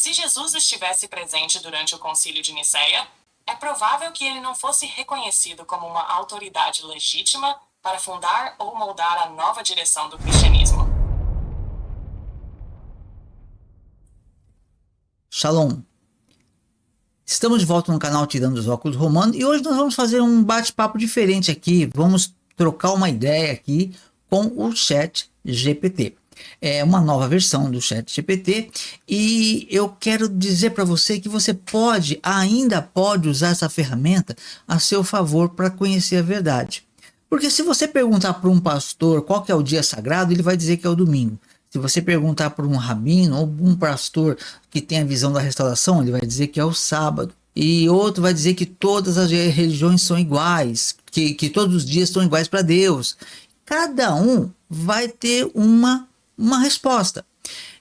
Se Jesus estivesse presente durante o Concílio de Nicéia, é provável que ele não fosse reconhecido como uma autoridade legítima para fundar ou moldar a nova direção do cristianismo. Shalom. Estamos de volta no canal Tirando os Óculos Romano e hoje nós vamos fazer um bate-papo diferente aqui. Vamos trocar uma ideia aqui com o Chat GPT. É uma nova versão do Chat GPT e eu quero dizer para você que você ainda pode usar essa ferramenta a seu favor para conhecer a verdade. Porque se você perguntar para um pastor qual que é o dia sagrado, ele vai dizer que é o domingo. Se você perguntar para um rabino ou um pastor que tem a visão da restauração, ele vai dizer que é o sábado. E outro vai dizer que todas as religiões são iguais, que todos os dias são iguais para Deus. Cada um vai ter uma resposta.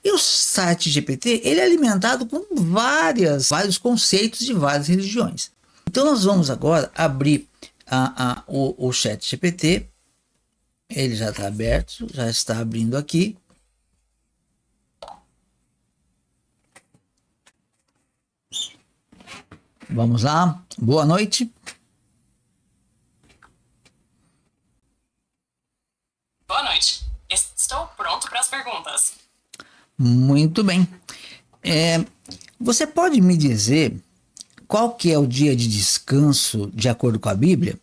E o site GPT, ele é alimentado com vários conceitos de várias religiões. Então nós vamos agora abrir o chat GPT. Ele já está aberto, já está abrindo aqui. Vamos lá, boa noite. Boa noite. Estou pronto para as perguntas. Muito bem. Você pode me dizer qual que é o dia de descanso de acordo com a Bíblia?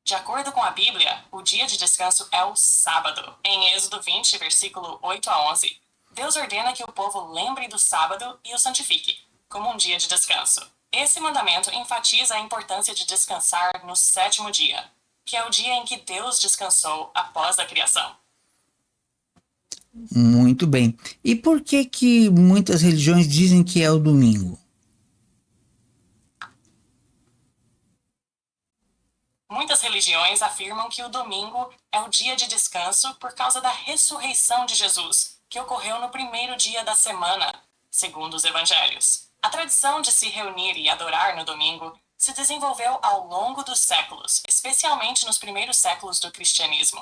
De acordo com a Bíblia, o dia de descanso é o sábado. Em Êxodo 20, versículo 8 a 11, Deus ordena que o povo lembre do sábado e o santifique, como um dia de descanso. Esse mandamento enfatiza a importância de descansar no sétimo dia, que é o dia em que Deus descansou após a criação. Muito bem. E por que muitas religiões dizem que é o domingo? Muitas religiões afirmam que o domingo é o dia de descanso por causa da ressurreição de Jesus, que ocorreu no primeiro dia da semana, segundo os evangelhos. A tradição de se reunir e adorar no domingo se desenvolveu ao longo dos séculos, especialmente nos primeiros séculos do cristianismo.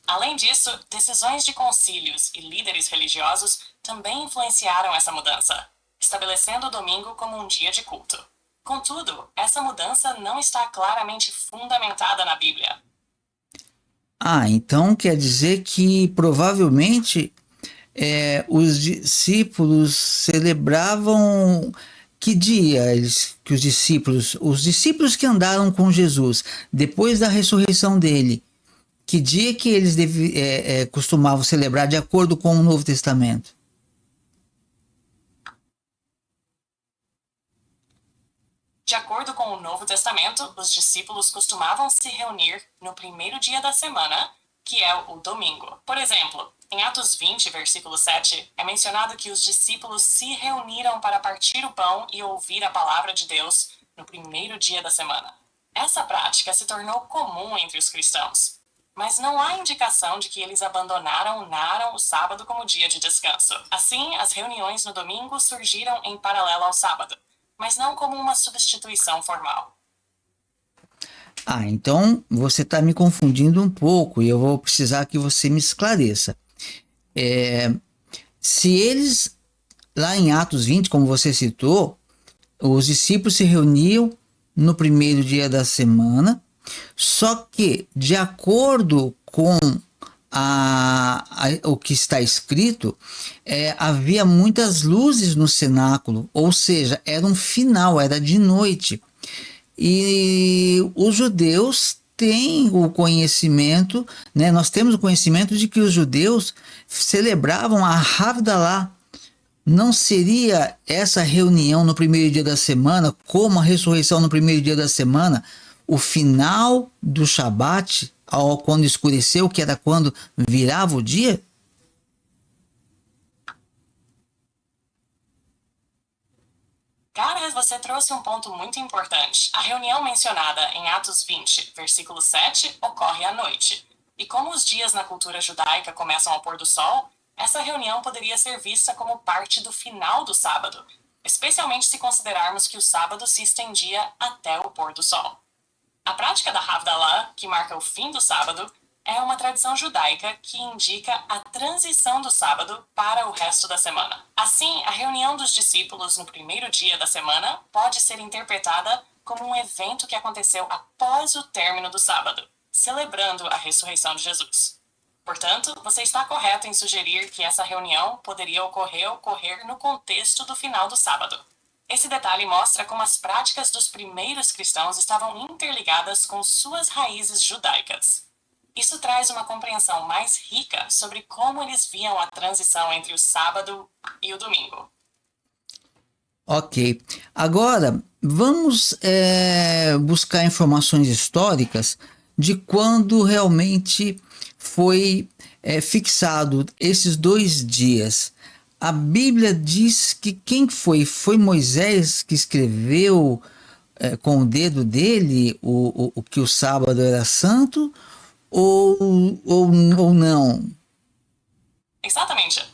Além disso, decisões de concílios e líderes religiosos também influenciaram essa mudança, estabelecendo o domingo como um dia de culto. Contudo, essa mudança não está claramente fundamentada na Bíblia. Então quer dizer que provavelmente os discípulos celebravam que dia que os discípulos que andaram com Jesus depois da ressurreição dele, que dia que eles costumavam celebrar de acordo com o Novo Testamento? De acordo com o Novo Testamento, os discípulos costumavam se reunir no primeiro dia da semana, que é o domingo. Por exemplo, em Atos 20, versículo 7, é mencionado que os discípulos se reuniram para partir o pão e ouvir a palavra de Deus no primeiro dia da semana. Essa prática se tornou comum entre os cristãos, mas não há indicação de que eles abandonaram o sábado como dia de descanso. Assim, as reuniões no domingo surgiram em paralelo ao sábado, mas não como uma substituição formal. Então você está me confundindo um pouco e eu vou precisar que você me esclareça. Se eles, lá em Atos 20, como você citou, os discípulos se reuniam no primeiro dia da semana, só que, de acordo com o que está escrito, havia muitas luzes no cenáculo, ou seja, era um final, era de noite. E os judeus têm o conhecimento, né? Nós temos o conhecimento de que os judeus celebravam a Havdalah. Não seria essa reunião no primeiro dia da semana, como a ressurreição no primeiro dia da semana, o final do Shabat, quando escureceu, que era quando virava o dia? Cara, você trouxe um ponto muito importante. A reunião mencionada em Atos 20, versículo 7, ocorre à noite. E como os dias na cultura judaica começam ao pôr do sol, essa reunião poderia ser vista como parte do final do sábado, especialmente se considerarmos que o sábado se estendia até o pôr do sol. A prática da Havdalah, que marca o fim do sábado, é uma tradição judaica que indica a transição do sábado para o resto da semana. Assim, a reunião dos discípulos no primeiro dia da semana pode ser interpretada como um evento que aconteceu após o término do sábado, celebrando a ressurreição de Jesus. Portanto, você está correto em sugerir que essa reunião poderia ocorrer no contexto do final do sábado. Esse detalhe mostra como as práticas dos primeiros cristãos estavam interligadas com suas raízes judaicas. Isso traz uma compreensão mais rica sobre como eles viam a transição entre o sábado e o domingo. Ok. Agora, vamos buscar informações históricas de quando realmente foi fixado esses 2 dias. A Bíblia diz que quem foi? Foi Moisés que escreveu com o dedo dele o que o sábado era santo ou, ou não? Exatamente.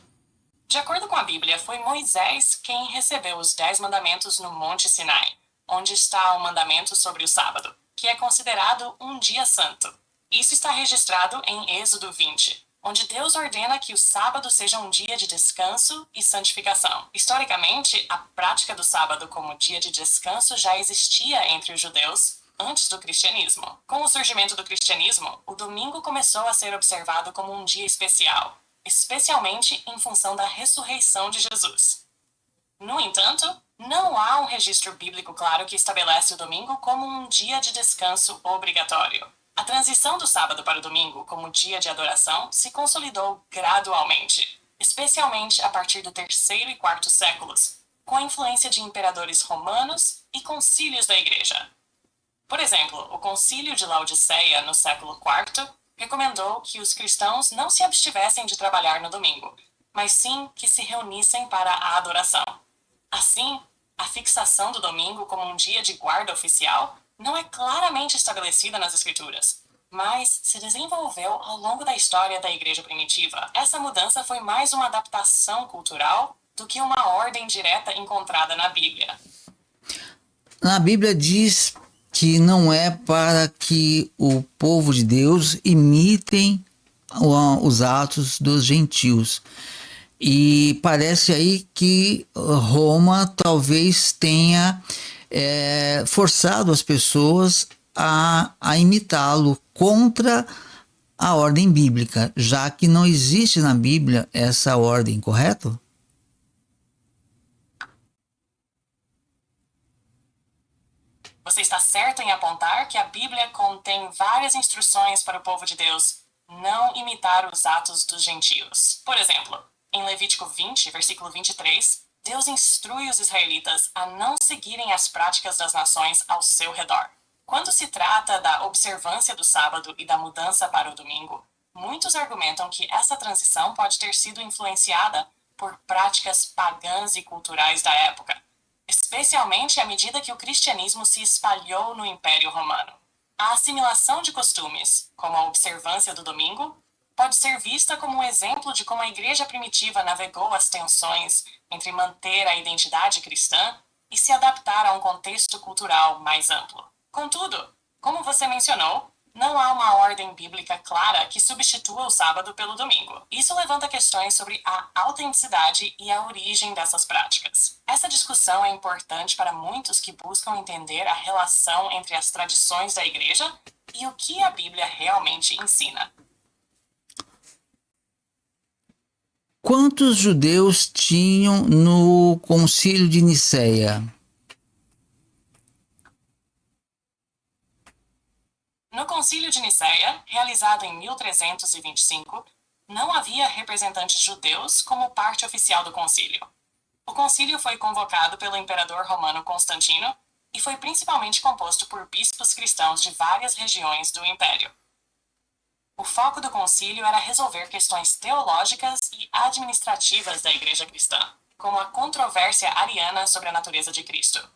De acordo com a Bíblia, foi Moisés quem recebeu os 10 mandamentos no Monte Sinai, onde está o mandamento sobre o sábado, que é considerado um dia santo. Isso está registrado em Êxodo 20, onde Deus ordena que o sábado seja um dia de descanso e santificação. Historicamente, a prática do sábado como dia de descanso já existia entre os judeus antes do cristianismo. Com o surgimento do cristianismo, o domingo começou a ser observado como um dia especial, especialmente em função da ressurreição de Jesus. No entanto, não há um registro bíblico claro que estabelece o domingo como um dia de descanso obrigatório. A transição do sábado para o domingo como dia de adoração se consolidou gradualmente, especialmente a partir do terceiro e quarto séculos, com a influência de imperadores romanos e concílios da Igreja. Por exemplo, o Concílio de Laodiceia, no século IV, recomendou que os cristãos não se abstivessem de trabalhar no domingo, mas sim que se reunissem para a adoração. Assim, a fixação do domingo como um dia de guarda oficial não é claramente estabelecida nas Escrituras, mas se desenvolveu ao longo da história da Igreja primitiva. Essa mudança foi mais uma adaptação cultural do que uma ordem direta encontrada na Bíblia. Na Bíblia diz que não é para que o povo de Deus imitem os atos dos gentios. E parece aí que Roma talvez tenha forçado as pessoas a imitá-lo contra a ordem bíblica, já que não existe na Bíblia essa ordem, correto? Você está certo em apontar que a Bíblia contém várias instruções para o povo de Deus não imitar os atos dos gentios. Por exemplo, em Levítico 20, versículo 23, Deus instrui os israelitas a não seguirem as práticas das nações ao seu redor. Quando se trata da observância do sábado e da mudança para o domingo, muitos argumentam que essa transição pode ter sido influenciada por práticas pagãs e culturais da época, especialmente à medida que o cristianismo se espalhou no Império Romano. A assimilação de costumes, como a observância do domingo, pode ser vista como um exemplo de como a igreja primitiva navegou as tensões entre manter a identidade cristã e se adaptar a um contexto cultural mais amplo. Contudo, como você mencionou, não há uma ordem bíblica clara que substitua o sábado pelo domingo. Isso levanta questões sobre a autenticidade e a origem dessas práticas. Essa discussão é importante para muitos que buscam entender a relação entre as tradições da igreja e o que a Bíblia realmente ensina. Quantos judeus tinham no Concílio de Nicéia? No Concílio de Nicéia, realizado em 1325, não havia representantes judeus como parte oficial do concílio. O concílio foi convocado pelo imperador romano Constantino e foi principalmente composto por bispos cristãos de várias regiões do império. O foco do concílio era resolver questões teológicas e administrativas da igreja cristã, como a controvérsia ariana sobre a natureza de Cristo.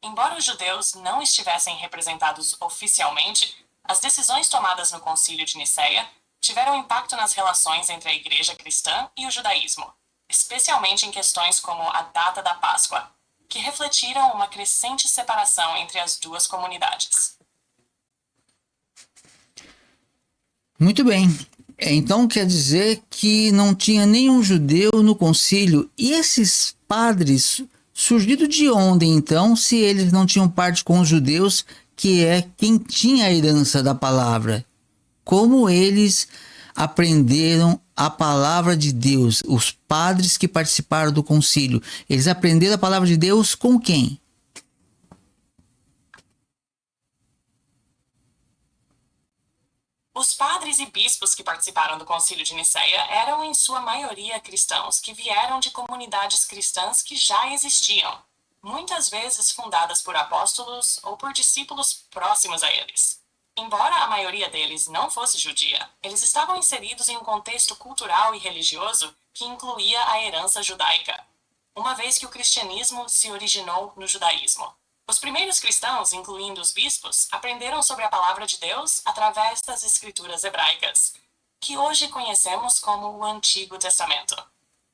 Embora os judeus não estivessem representados oficialmente, as decisões tomadas no Concílio de Nicéia tiveram impacto nas relações entre a igreja cristã e o judaísmo, especialmente em questões como a data da Páscoa, que refletiram uma crescente separação entre as duas comunidades. Muito bem. Então quer dizer que não tinha nenhum judeu no concílio. E esses padres surgiram de onde então, se eles não tinham parte com os judeus, que é quem tinha a herança da palavra? Como eles aprenderam a palavra de Deus? Os padres que participaram do concílio, eles aprenderam a palavra de Deus com quem? Os padres e bispos que participaram do Concílio de Nicéia eram, em sua maioria, cristãos que vieram de comunidades cristãs que já existiam, muitas vezes fundadas por apóstolos ou por discípulos próximos a eles. Embora a maioria deles não fosse judia, eles estavam inseridos em um contexto cultural e religioso que incluía a herança judaica, uma vez que o cristianismo se originou no judaísmo. Os primeiros cristãos, incluindo os bispos, aprenderam sobre a palavra de Deus através das escrituras hebraicas, que hoje conhecemos como o Antigo Testamento.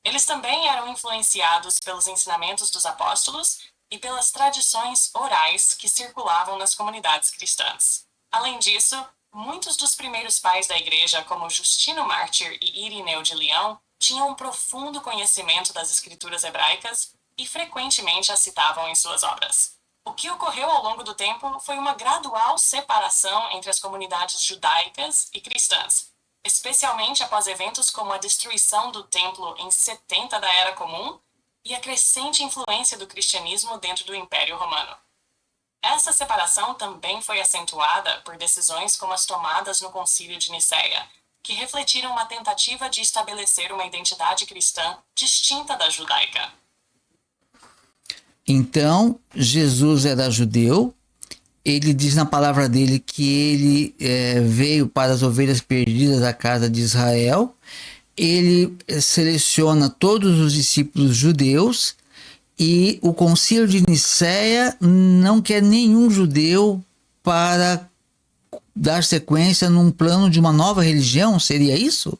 Eles também eram influenciados pelos ensinamentos dos apóstolos e pelas tradições orais que circulavam nas comunidades cristãs. Além disso, muitos dos primeiros pais da igreja, como Justino Mártir e Irineu de Leão, tinham um profundo conhecimento das escrituras hebraicas e frequentemente as citavam em suas obras. O que ocorreu ao longo do tempo foi uma gradual separação entre as comunidades judaicas e cristãs, especialmente após eventos como a destruição do templo em 70 da Era Comum e a crescente influência do cristianismo dentro do Império Romano. Essa separação também foi acentuada por decisões como as tomadas no Concílio de Nicéia, que refletiram uma tentativa de estabelecer uma identidade cristã distinta da judaica. Então, Jesus era judeu, ele diz na palavra dele que ele veio para as ovelhas perdidas da casa de Israel, ele seleciona todos os discípulos judeus e o concílio de Nicéia não quer nenhum judeu para dar sequência num plano de uma nova religião, seria isso?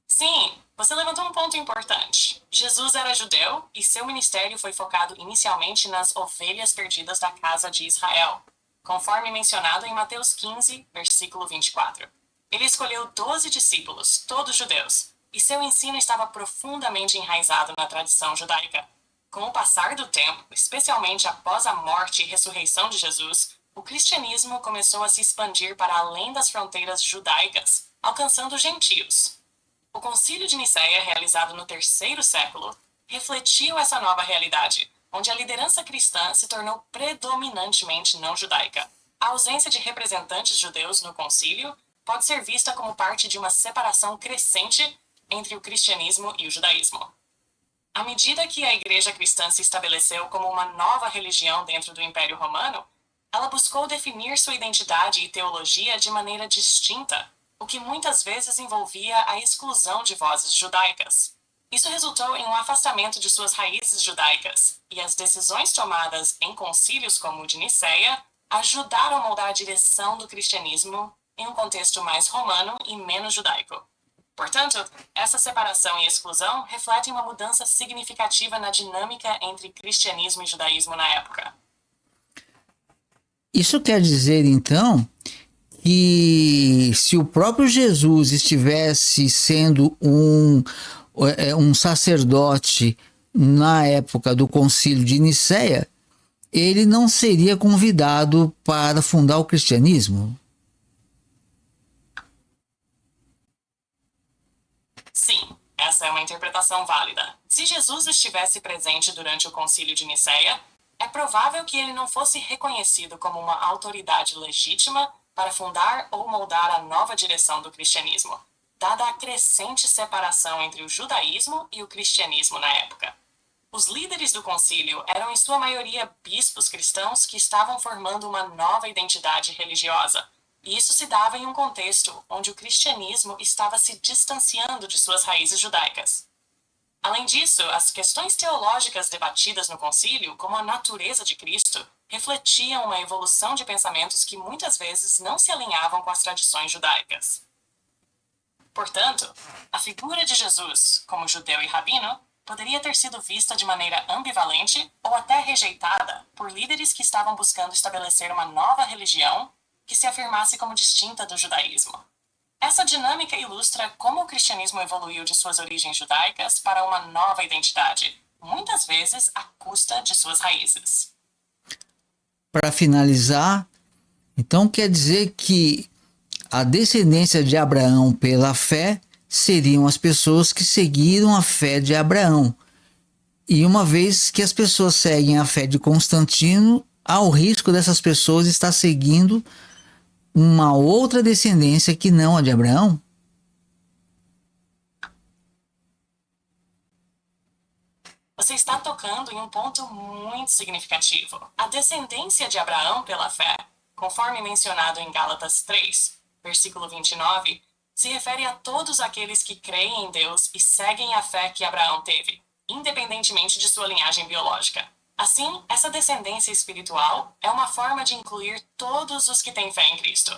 Sim, você levantou um ponto importante. Jesus era judeu e seu ministério foi focado inicialmente nas ovelhas perdidas da casa de Israel, conforme mencionado em Mateus 15, versículo 24. Ele escolheu 12 discípulos, todos judeus, e seu ensino estava profundamente enraizado na tradição judaica. Com o passar do tempo, especialmente após a morte e ressurreição de Jesus, o cristianismo começou a se expandir para além das fronteiras judaicas, alcançando os gentios. O Concílio de Nicéia, realizado no terceiro século, refletiu essa nova realidade, onde a liderança cristã se tornou predominantemente não judaica. A ausência de representantes judeus no concílio pode ser vista como parte de uma separação crescente entre o cristianismo e o judaísmo. À medida que a igreja cristã se estabeleceu como uma nova religião dentro do Império Romano, ela buscou definir sua identidade e teologia de maneira distinta, o que muitas vezes envolvia a exclusão de vozes judaicas. Isso resultou em um afastamento de suas raízes judaicas, e as decisões tomadas em concílios como o de Nicéia ajudaram a moldar a direção do cristianismo em um contexto mais romano e menos judaico. Portanto, essa separação e exclusão refletem uma mudança significativa na dinâmica entre cristianismo e judaísmo na época. Isso quer dizer, então, que se o próprio Jesus estivesse sendo um sacerdote na época do Concílio de Nicéia, ele não seria convidado para fundar o cristianismo? Sim, essa é uma interpretação válida. Se Jesus estivesse presente durante o Concílio de Nicéia, é provável que ele não fosse reconhecido como uma autoridade legítima para fundar ou moldar a nova direção do cristianismo, dada a crescente separação entre o judaísmo e o cristianismo na época. Os líderes do concílio eram em sua maioria bispos cristãos que estavam formando uma nova identidade religiosa, e isso se dava em um contexto onde o cristianismo estava se distanciando de suas raízes judaicas. Além disso, as questões teológicas debatidas no concílio, como a natureza de Cristo, refletiam uma evolução de pensamentos que muitas vezes não se alinhavam com as tradições judaicas. Portanto, a figura de Jesus, como judeu e rabino, poderia ter sido vista de maneira ambivalente ou até rejeitada por líderes que estavam buscando estabelecer uma nova religião que se afirmasse como distinta do judaísmo. Essa dinâmica ilustra como o cristianismo evoluiu de suas origens judaicas para uma nova identidade, muitas vezes à custa de suas raízes. Para finalizar, então quer dizer que a descendência de Abraão pela fé seriam as pessoas que seguiram a fé de Abraão. E uma vez que as pessoas seguem a fé de Constantino, há o risco dessas pessoas estar seguindo uma outra descendência que não a de Abraão? Você está tocando em um ponto muito significativo. A descendência de Abraão pela fé, conforme mencionado em Gálatas 3, versículo 29, se refere a todos aqueles que creem em Deus e seguem a fé que Abraão teve, independentemente de sua linhagem biológica. Assim, essa descendência espiritual é uma forma de incluir todos os que têm fé em Cristo.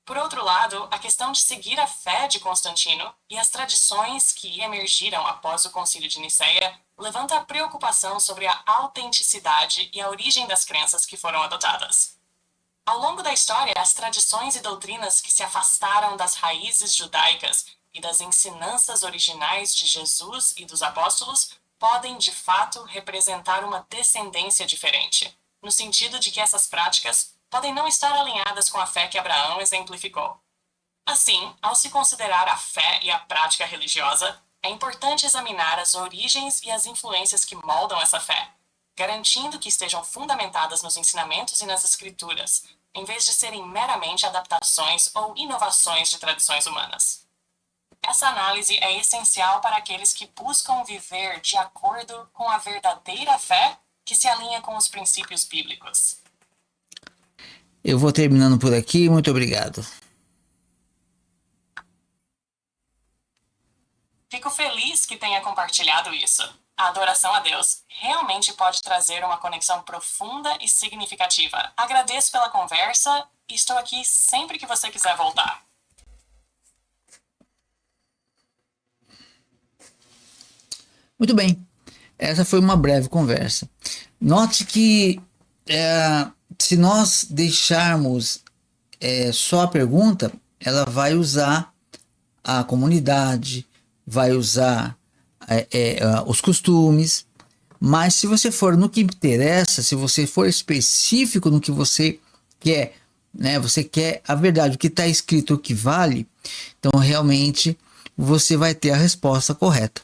Por outro lado, a questão de seguir a fé de Constantino e as tradições que emergiram após o Concílio de Nicéia levanta a preocupação sobre a autenticidade e a origem das crenças que foram adotadas. Ao longo da história, as tradições e doutrinas que se afastaram das raízes judaicas e das ensinanças originais de Jesus e dos apóstolos podem, de fato, representar uma descendência diferente, no sentido de que essas práticas podem não estar alinhadas com a fé que Abraão exemplificou. Assim, ao se considerar a fé e a prática religiosa, é importante examinar as origens e as influências que moldam essa fé, garantindo que estejam fundamentadas nos ensinamentos e nas escrituras, em vez de serem meramente adaptações ou inovações de tradições humanas. Essa análise é essencial para aqueles que buscam viver de acordo com a verdadeira fé que se alinha com os princípios bíblicos. Eu vou terminando por aqui, muito obrigado. Fico feliz que tenha compartilhado isso. A adoração a Deus realmente pode trazer uma conexão profunda e significativa. Agradeço pela conversa e estou aqui sempre que você quiser voltar. Muito bem, essa foi uma breve conversa. Note que se nós deixarmos só a pergunta, ela vai usar a comunidade, vai usar os costumes, mas se você for no que interessa, se você for específico no que você quer, né, você quer a verdade, o que está escrito, o que vale, então realmente você vai ter a resposta correta,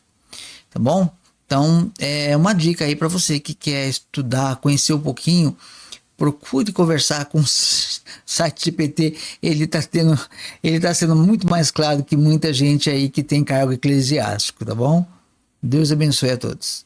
tá bom? Então é uma dica aí para você que quer estudar, conhecer um pouquinho. Procure conversar com o ChatGPT, ele está sendo muito mais claro que muita gente aí que tem cargo eclesiástico, tá bom? Deus abençoe a todos.